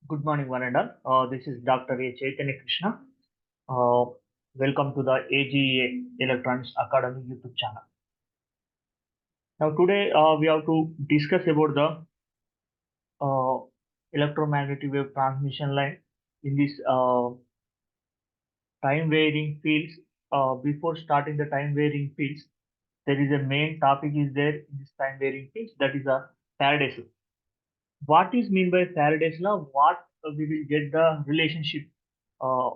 Good morning, one and all. This is Dr. A. Chaitanya Krishna. Uh, Welcome to the AGA Electronics Academy YouTube channel. Now, today we have to discuss about the uh, electromagnetic wave transmission line in this time varying fields. Before starting the time varying fields, there is a main topic is there in this time varying fields, that is a Faraday's law. What is mean by Faraday's law? What we will get the relationship uh,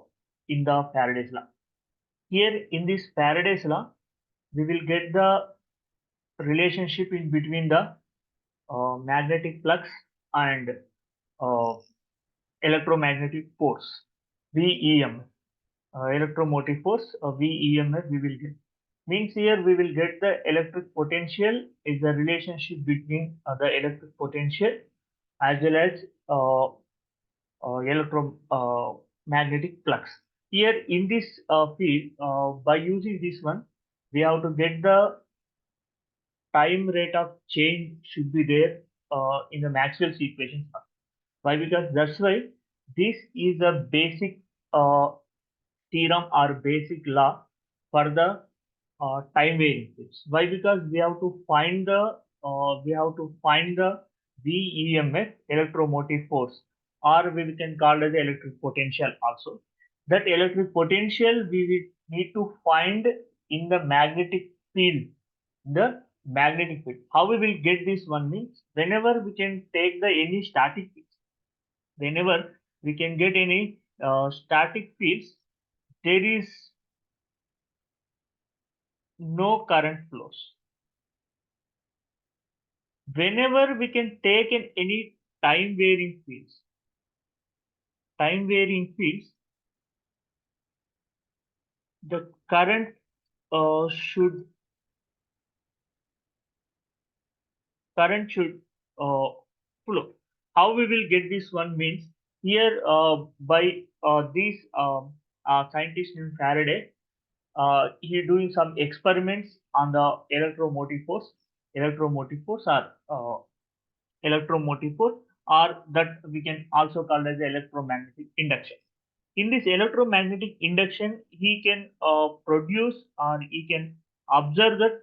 in the Faraday's law. Here in this Faraday's law, we will get the relationship in between the magnetic flux and uh, electromagnetic force, VEM, electromotive force, VEMF we will get. Means here we will get the electric potential is the relationship between the electric potential as well as electromagnetic flux. Here in this field, by using this one, we have to get the time rate of change should be there in the Maxwell's equation. Why? Because that's why this is a basic theorem or basic law for the time varying fields. Why? Because we have to find the VEMF electromotive force, or we can call it as electric potential also. That electric potential we will need to find in the magnetic field. The magnetic field. How we will get this one means whenever we can take the any static fields, whenever we can get any static fields, there is no current flows. Whenever we can take in any time varying fields, the current should should flow. How we will get this one means here by these scientist named Faraday, he doing some experiments on the electromotive force electromotive force, or that we can also call as electromagnetic induction. In this electromagnetic induction, he can produce or he can observe that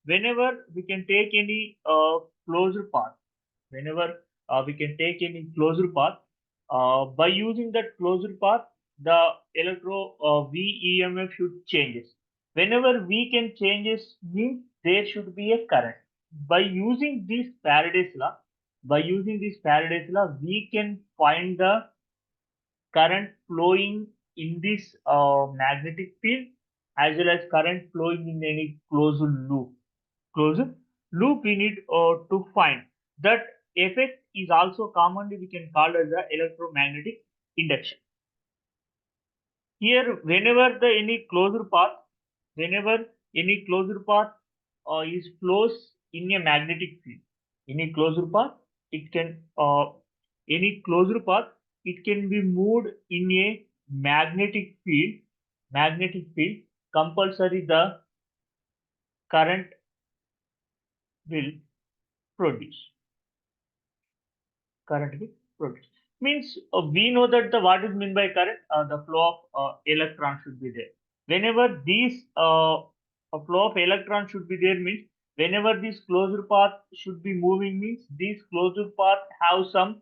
whenever we can take any closed path, whenever we can take any closed path, by using that closed path, the VEMF should changes. Whenever V can changes means there should be a current. By using this Faraday's law, we can find the current flowing in this magnetic field as well as current flowing in any closed loop. Closed loop we need to find. That effect is also commonly we can call as the electromagnetic induction. Here, whenever any closed path is flows in a magnetic field, any closed path, it can any closed path, it can be moved in a magnetic field. Magnetic field compulsory the current will produce. Current will produce. Means we know that the what is meant by current, the flow of electron should be there. Whenever these a flow of electron should be there means whenever this closed path should be moving means this closed path have some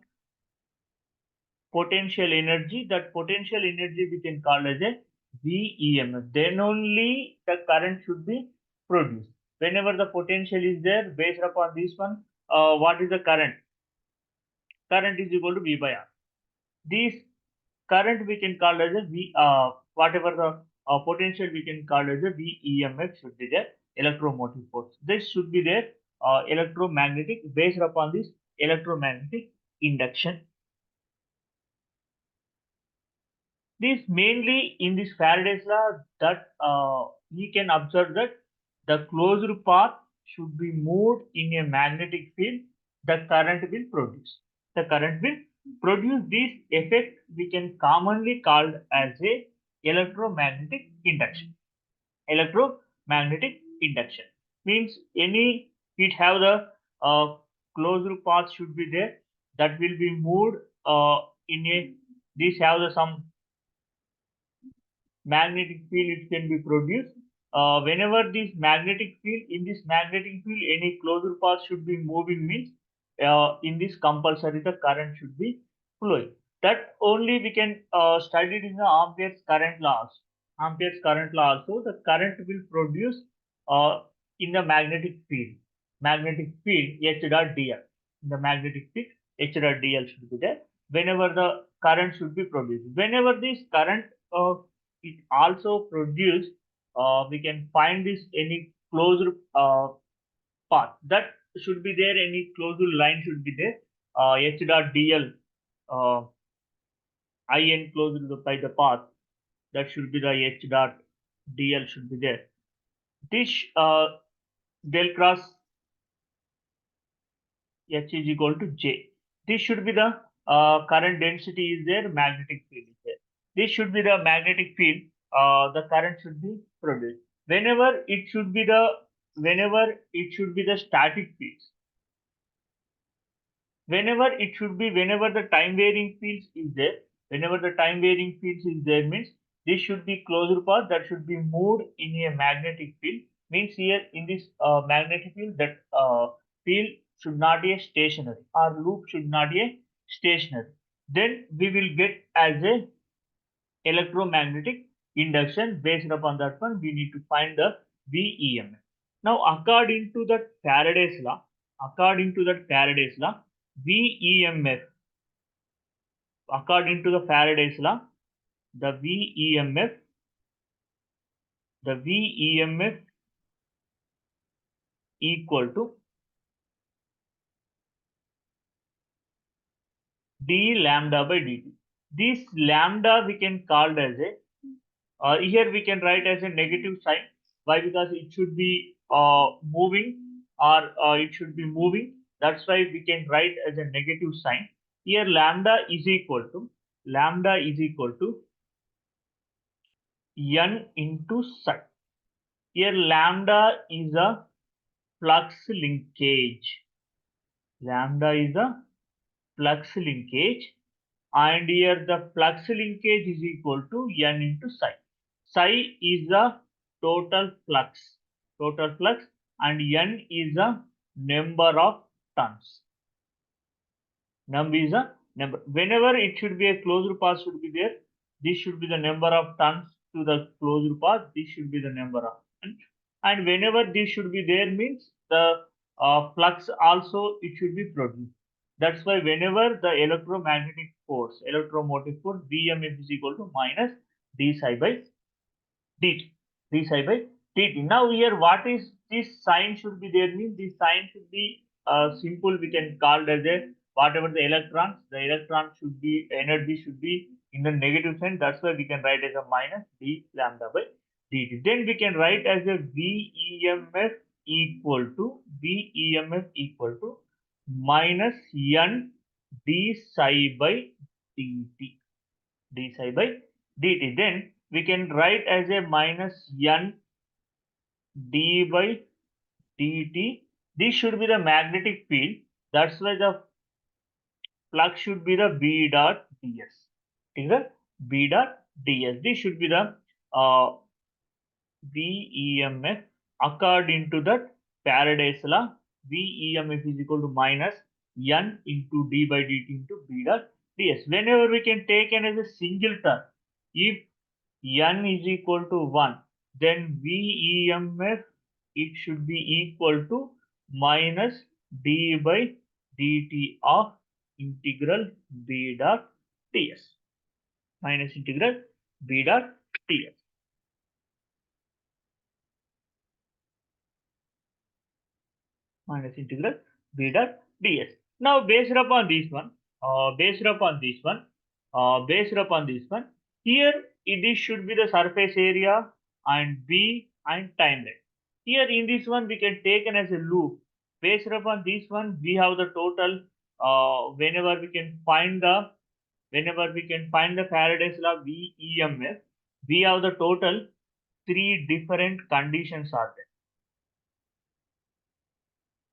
potential energy. That potential energy we can call as a VEMF. Then only the current should be produced. Whenever the potential is there, based upon this one, what is the current? Current is equal to V by R. This current we can call as a whatever the potential we can call as a VEMF should be there, electromotive force. This should be there, electromagnetic, based upon this electromagnetic induction. This mainly in this Faraday's law that we can observe that the closed path should be moved in a magnetic field, the current will produce. The current will produce this effect we can commonly called as a electromagnetic induction. Electromagnetic induction means any it have the closed path should be there. that will be moved in a, these have the some magnetic field, it can be produced. Whenever this magnetic field, in this magnetic field, any closed path should be moving means in this compulsory the current should be flowing. That only we can study it in the Ampere's current laws. Ampere's current law also, the current will produce uh, in the magnetic field. Magnetic field H dot dl. In the magnetic field H dot dl should be there. Whenever the current should be produced. Whenever this current it also produce, we can find this any closed path that should be there, any closed line should be there, h dot dl uh, in closed by the path, that should be the h dot dl should be there. This del cross h is equal to j. This should be the current density is there, magnetic field is there. This should be the magnetic field. The current should be produced. Whenever it should be the static fields. Whenever the time varying fields is there. Whenever the time varying fields is there means this should be closed path that should be moved in a magnetic field. Means here in this magnetic field, that field should not be a stationary, or loop should not be a stationary. Then we will get as a electromagnetic induction. Based upon that one, we need to find the VEMF. Now, according to that Faraday's law, VEMF, according to the Faraday's law, the VEMF, the VEMF equal to d lambda by dt. This lambda we can call as a, here we can write as a negative sign. Why? Because it should be moving, or it should be moving. That's why we can write as a negative sign. Here lambda is equal to n into psi. Here lambda is a flux linkage. Lambda is a flux linkage, and here the flux linkage is equal to n into psi. Psi is the total flux, and n is the number of turns. Num is a number. Whenever it should be a closed path should be there, this should be the number of turns to the closed path. This should be the number of turns. And whenever this should be there means the flux also it should be produced. That's why whenever the electromotive force, VMF is equal to minus d psi by dt. d psi by dt. Now here what is this sign should be there means this sign should be simple. We can call it as a whatever the electron should be, energy should be in the negative sign. That's why we can write as a minus d lambda by dt. Then we can write as a VEMF equal to minus n d psi by dt. d psi by dt. Then we can write as a minus n d by dt. This should be the magnetic field. That's why the flux should be the B dot ds. ठीक B dot ds. This should be the VEMF according to that Faraday's law. VEMF is equal to minus n into d by dt into B dot ds. Whenever we can take n as a single term, if n is equal to 1, then VEMF it should be equal to minus d by dt of integral B dot ds. Minus integral B dot ds. Minus integral B dot ds. Now based upon this one, here this should be the surface area and B and time length. Here in this one we can take as a loop. Based upon this one, we have the total. Whenever we can find the Faraday's law VEMF, we have the total 3 different conditions are there.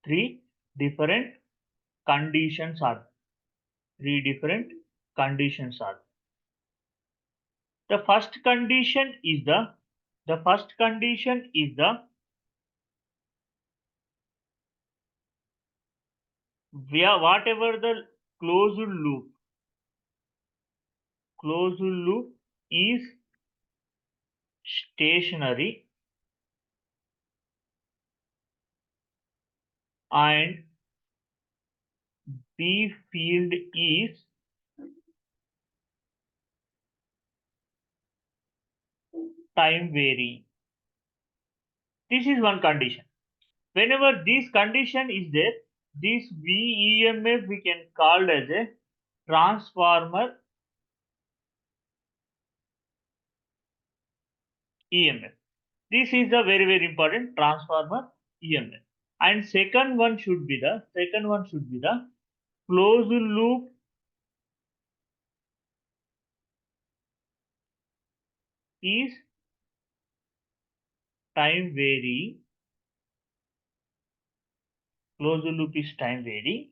3 different conditions are there. Three different conditions are. The first condition is the first condition is the where whatever the closed loop is stationary and B field is time varying. This is one condition. Whenever this condition is there, this VEMF we can call as a transformer EMF. This is a very important transformer EMF. And second one should be the closed loop is time varying. Closed loop is time varying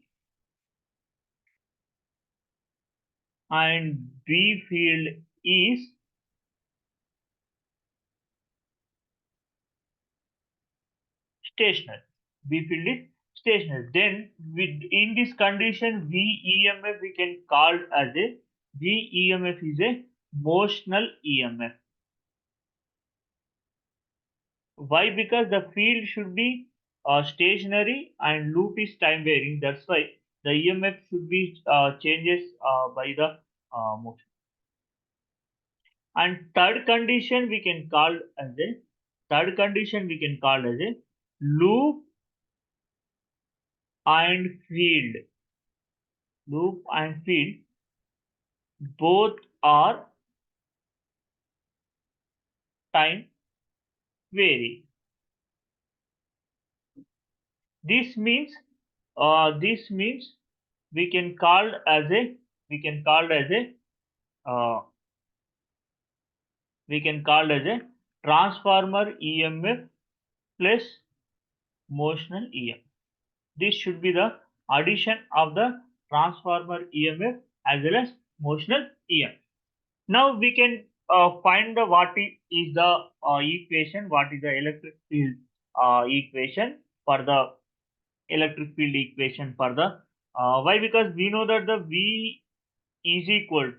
and B field is stationary. B field is stationary. Then in this condition VEMF we can call as a VEMF is a motional EMF. Why? Because the field should be stationary and loop is time varying. That's why the EMF should be changes by the motion. And third condition we can call as a loop and field. Loop and field both are time varying. This means we can call as a we can call as a uh, we can call as a transformer EMF plus motional EMF. This should be the addition of the transformer EMF as well as motional EMF. Now we can find the is the equation, what is the electric field equation for the electric field equation for the why? Because we know that the is equal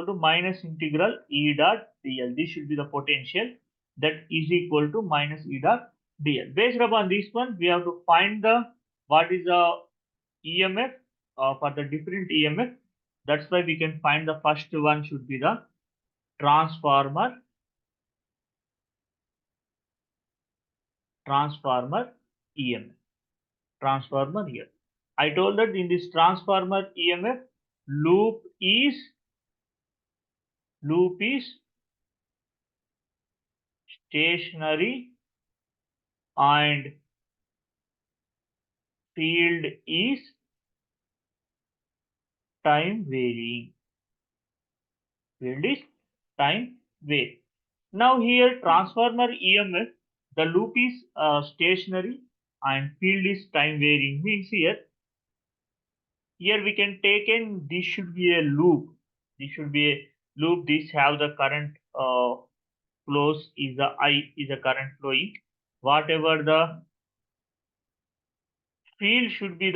to minus integral E dot dl. This should be the potential that is equal to minus E dot dl. Based upon this one, we have to find the what is the EMF for the different EMF. That's why we can find the first one should be the transformer EMF. Transformer here. I told that in this transformer EMF, loop is stationary and field is time varying. Field is time varying. Now here transformer EMF, the loop is stationary and field is time varying. Means here we can take in this should be a loop. This should be a loop. This have the current flows is the I is the current flowing. Whatever the field should be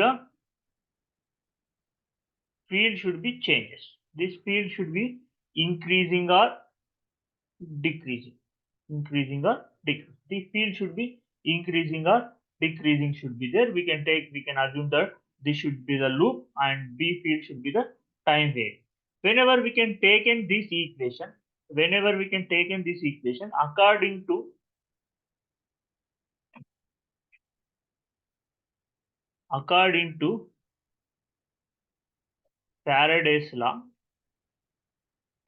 changes. This field should be increasing or decreasing. Increasing or decreasing. The field should be increasing or decreasing should be there. We can assume that this should be the loop and B field should be the time wave. Whenever we can take in this equation, according to Faraday's law,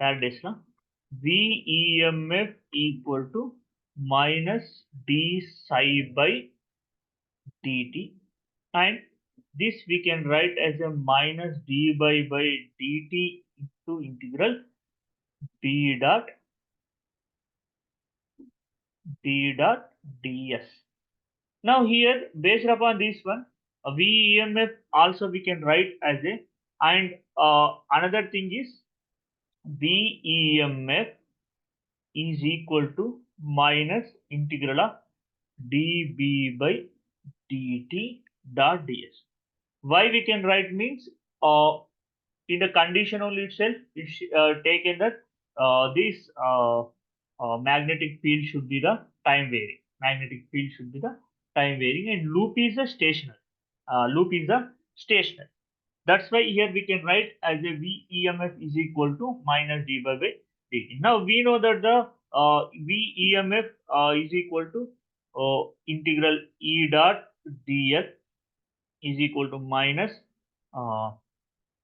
VEMF equal to minus d psi by dt, and this we can write as a minus d by dt into integral b dot ds. Now here based upon this one, VEMF also we can write as a And another thing is VEMF is equal to minus integral of dB by dt dot ds. Why we can write means in the condition only itself it's taken that this magnetic field should be the time varying. Magnetic field should be the time varying, and loop is a stationary. Loop is a stationary. That's why here we can write as a VEMF is equal to minus d by dt. Now we know that the VEMF is equal to integral E dot dl is equal to minus uh,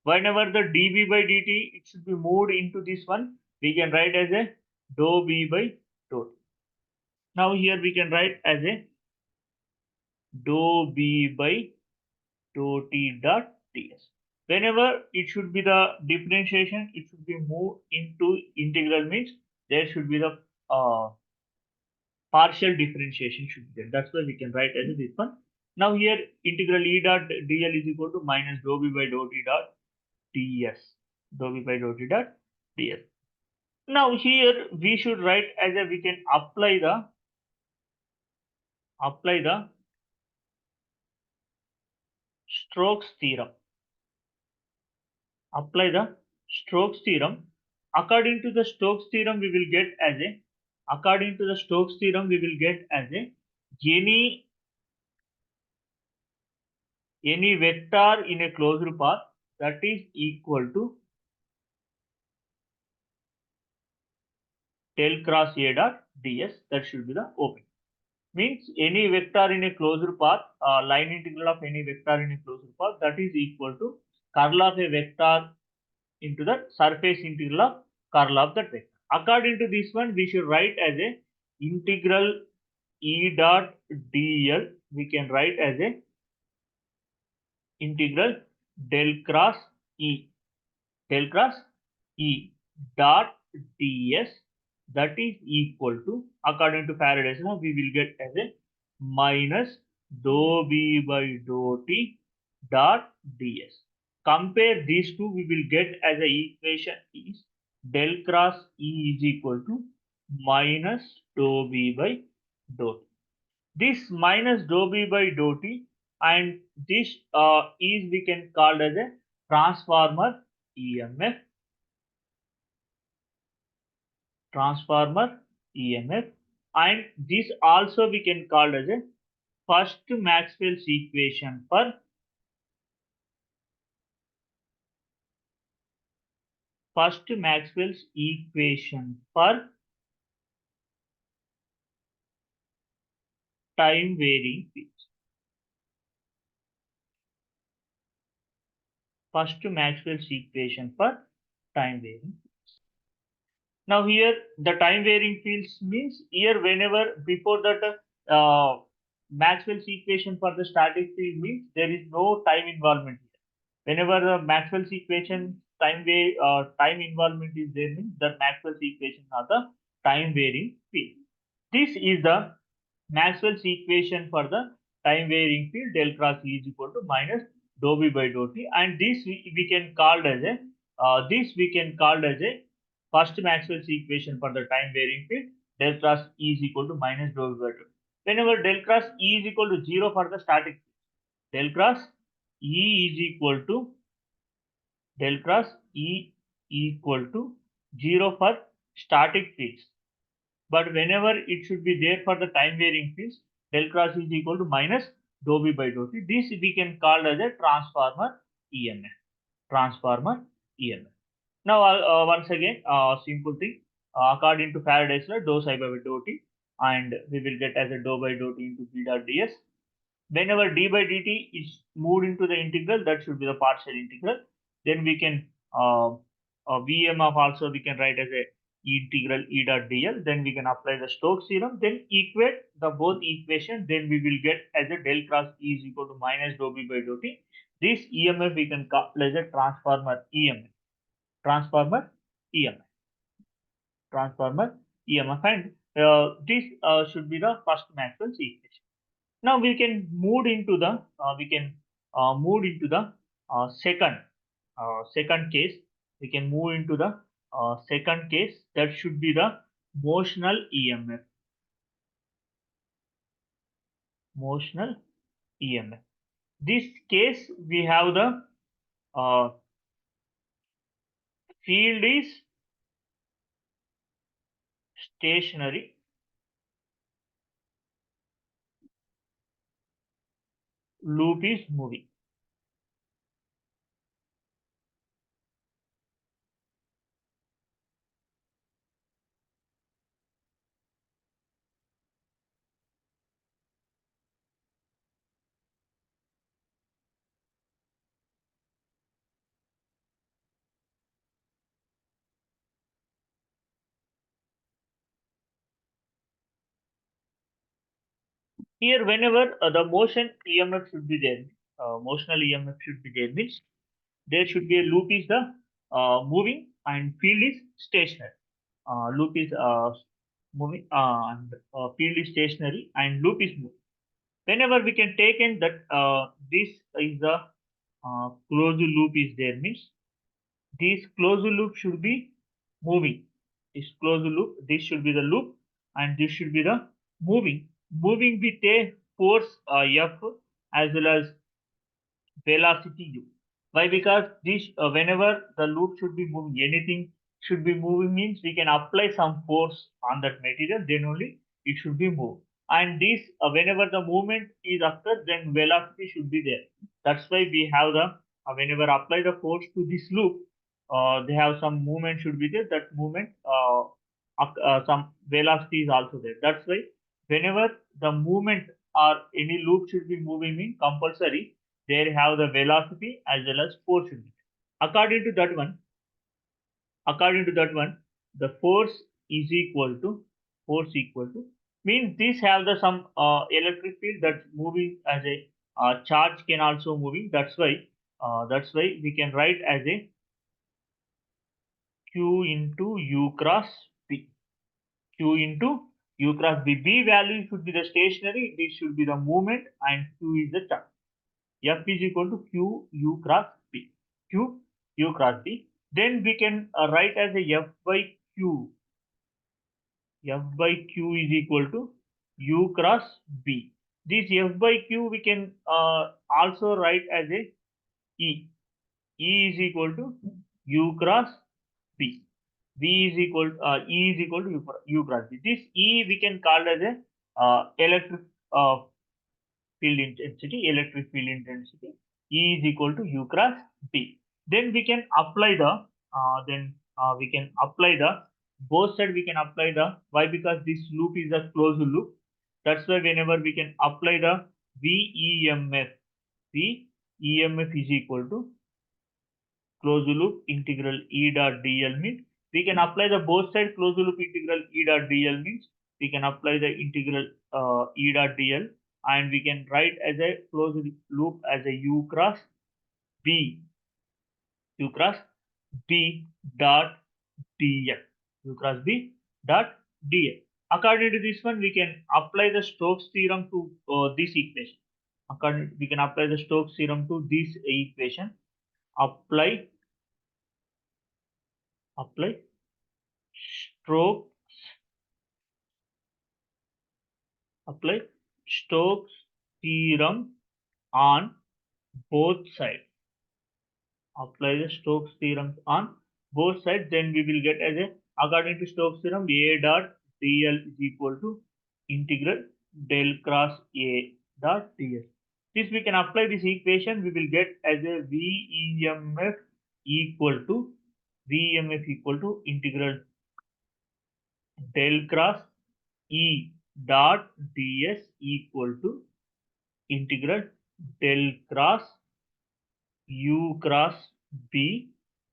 whenever the dB by dt it should be moved into this one, we can write as a dou b by dou t. Now here we can write as a dou b by dou t dot ds. Whenever it should be the differentiation, it should be moved into integral means there should be the partial differentiation should be there. That's why we can write as this one. Now here integral E dot dl is equal to minus dou b by dou t dot ds. Dou b by dou t dot ds. Now here we should write as a we can apply the Stokes theorem. Apply the Stokes theorem. According to the Stokes theorem, we will get as a according to the Stokes theorem we will get as a any any vector in a closed path that is equal to del cross A dot ds. That should be the opening. Means any vector in a closed path, line integral of any vector in a closed path that is equal to curl of a vector into the surface integral of curl of that vector. According to this one, we should write as a integral E dot dl. We can write as a integral del cross E del cross E dot ds that is equal to, according to Faraday's law, we will get as a minus dou b by dou t dot ds. Compare these two, we will get as a equation is del cross E is equal to minus dou b by dou t. This minus dou b by dou t and this is we can call as a transformer EMF transformer EMF, and this also we can call as a first Maxwell's equation for time varying fields. First Maxwell's equation for time varying. Now here the time varying fields means here whenever before that Maxwell's equation for the static field means there is no time involvement here. Whenever the Maxwell's equation time involvement is there means that Maxwell's equation are the time varying field. This is the Maxwell's equation for the time varying field del cross E is equal to minus dou b by dou t, and this we can call as a first Maxwell's equation for the time varying field del cross E is equal to minus dou b by dou t. Whenever del cross E is equal to 0 for the static field, del cross E is equal to 0 for static fields. But whenever it should be there for the time varying fields, del cross is equal to minus dou b by dou t. This we can call as a transformer EMF. Transformer EMF. Now once again, simple thing. According to Faraday's law, dou psi by dou t, and we will get as a dou by dou t into b dot ds. Whenever d by dt is moved into the integral, that should be the partial integral. Then we can Vm of also we can write as a integral E dot dl. Then we can apply the Stokes theorem. Then equate the both equation. Then we will get as a del cross E is equal to minus dou b by dou t. This EMF we can call as a transformer EMF. Transformer EMF. Transformer EMF, and this should be the first Maxwell's equation. Now we can move into the second. second case. We can move into the second case. That should be the motional EMF. Motional EMF. This case we have the uh, field is stationary, loop is moving. Here, whenever the motion EMF should be there, motional EMF should be there, means there should be a loop is the moving and field is stationary. Loop is moving and field is stationary and loop is moving. Whenever we can take in that this is the closed loop is there, means this closed loop should be moving. This closed loop, this should be the loop, and this should be the moving. Moving with a force F as well as velocity u. Why? Because this whenever the loop should be moving, anything should be moving means we can apply some force on that material, then only it should be moved. And this whenever the movement is occur, then velocity should be there. That's why we have the whenever apply the force to this loop, they have some movement should be there. That movement some velocity is also there. That's why whenever the movement or any loop should be moving in compulsory, they have the velocity as well as force in it. According to that one, according to that one, the force equal to means these have the some electric field that's moving as a charge can also moving. That's why we can write as a Q into U cross P. Q into U cross B. B value should be the stationary. This should be the movement, and Q is the charge. F is equal to Q U cross P. Q U cross B. Then we can write as a F by Q. F by Q is equal to U cross B. This F by Q we can also write as a E. E is equal to U cross B. V is equal E is equal to U cross B. This E we can call as a electric electric field intensity. E is equal to U cross B. Then we can apply the both side we can apply the why, because this loop is a closed loop. That's why whenever we can apply the VEMF, VEMF is equal to closed loop integral E dot dl means we can apply the both side closed loop integral E dot dl means we can apply the integral E dot dl, and we can write as a closed loop as a U cross B, U cross B dot dl, U cross B dot dl. According to this one, we can apply the Stokes theorem to this equation. We can apply the Stokes theorem to this equation. Apply stroke apply Stokes theorem on both sides. Apply the Stokes theorem on both sides, then we will get as a according to Stokes theorem A dot dl is equal to integral del cross A dot ds. This we can apply this equation, we will get as a VEMF equal to integral del cross E dot ds equal to integral del cross U cross B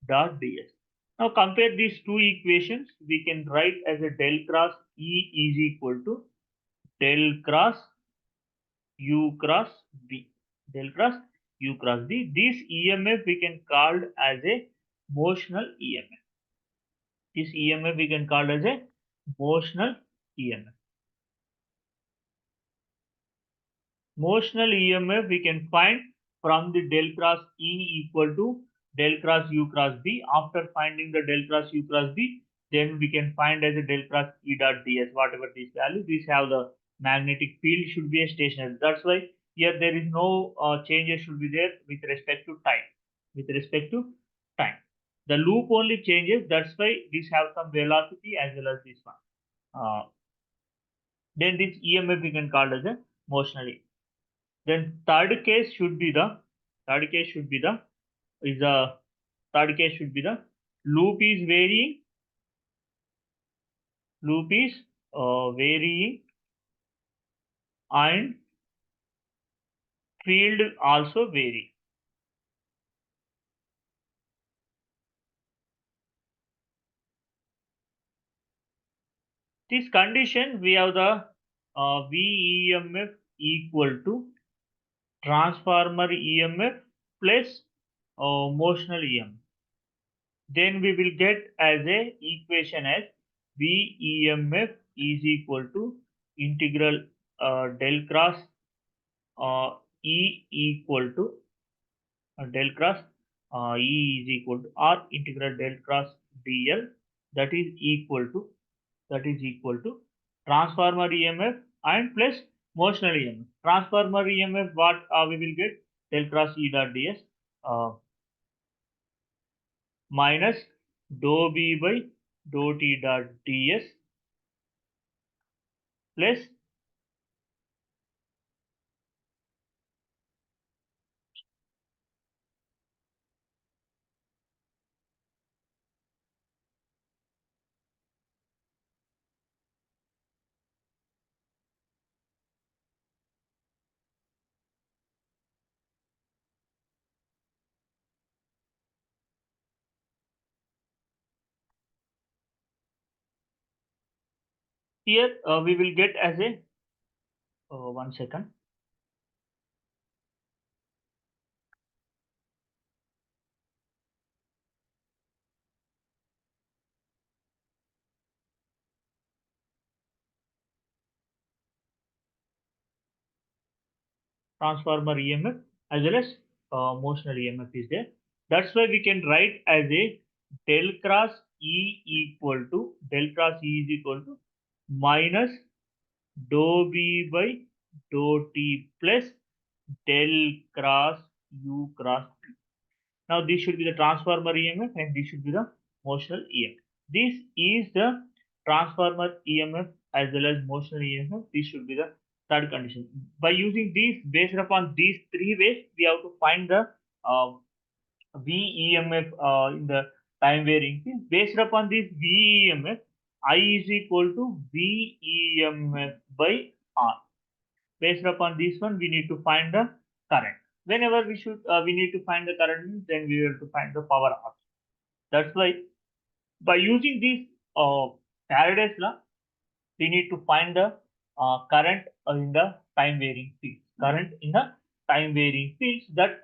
dot ds. Now compare these two equations. We can write as a del cross E is equal to del cross U cross B. Del cross U cross B. This EMF we can call as a motional EMF. This EMF we can call as a motional EMF. Motional EMF we can find from the del cross E equal to del cross u cross b. After finding the del cross u cross b, then we can find as a del cross E dot ds, whatever this value. These have the magnetic field should be a stationary. That's why here there is no changes should be there with respect to time. With respect to time, the loop only changes. That's why this have some velocity as well as this one. Then this EMF we can call as a motional EMF. Then third case should be the is a third case should be the loop is varying. Loop is varying and field also vary. This condition we have the VEMF equal to transformer EMF plus motional EMF. Then we will get as a equation as VEMF is equal to integral del cross E equal to del cross E is equal to R integral del cross dl, that is equal to transformer EMF and plus motional EMF. Transformer EMF what we will get del cross E dot ds minus dou b by dou t dot ds plus here we will get as a 1 second. Transformer EMF as well as motional EMF is there. That's why we can write as a del cross E equal to del cross E is equal to minus dou B by dou T plus del cross U cross T. Now this should be the transformer EMF and this should be the motional EMF. This is the transformer EMF as well as motional EMF. This should be the third condition. By using these, based upon these three ways, we have to find the uh, VEMF in the time varying field. Based upon this VEMF, I is equal to VEMF by R. Based upon this one, we need to find the current. Whenever we need to find the current, then we have to find the power also. That's why by using this Faraday's law, we need to find the current in the time varying fields. Current in the time varying fields that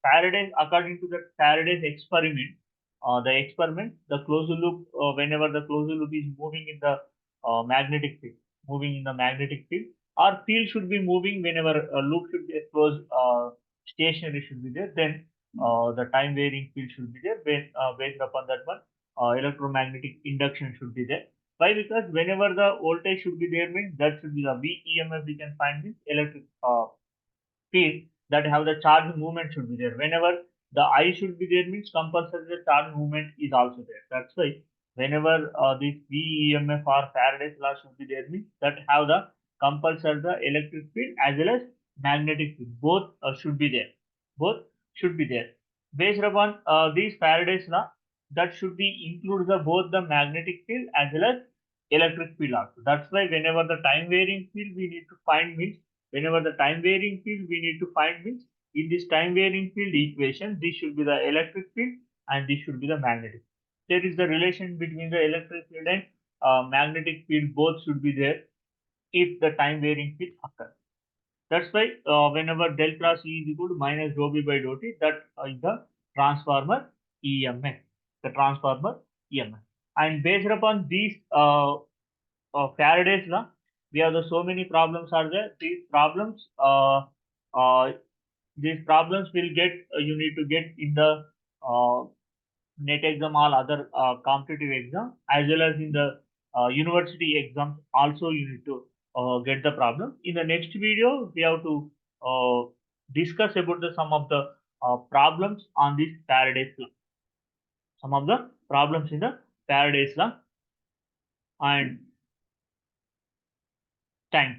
Faraday, according to the Faraday's experiment, the closed loop, whenever the closed loop is moving in the magnetic field, our field should be moving whenever a loop should be closed, stationary should be there. Then the time varying field should be there. Based upon that one, electromagnetic induction should be there. Why? Because whenever the voltage should be there means that should be the VEMF we can find this electric field that have the charge movement should be there. Whenever the I should be there means compulsory the charge movement is also there. That's why whenever this VEMF or Faraday's law should be there means that have the compulsory the electric field as well as magnetic field. Both should be there. Both should be there. Based upon these Faraday's law, that should be include the both the magnetic field as well as electric field also. That's why whenever the time varying field we need to find means whenever the time varying field we need to find means in this time varying field equation this should be the electric field and this should be the magnetic. There is the relation between the electric field and magnetic field, both should be there if the time varying field occurs. That's why whenever del cross E is equal to minus dou B by dou T, that is the transformer EMF. The transformer EMF. And based upon these Faraday's law, we have the so many problems are there. Uh, these problems will get you need to get in the net exam, all other competitive exam, as well as in the university exams. Also, you need to get the problem. In the next video, we have to uh, discuss about the some of the problems on this Faraday's law. Some of the problems in the Faraday's law, and thank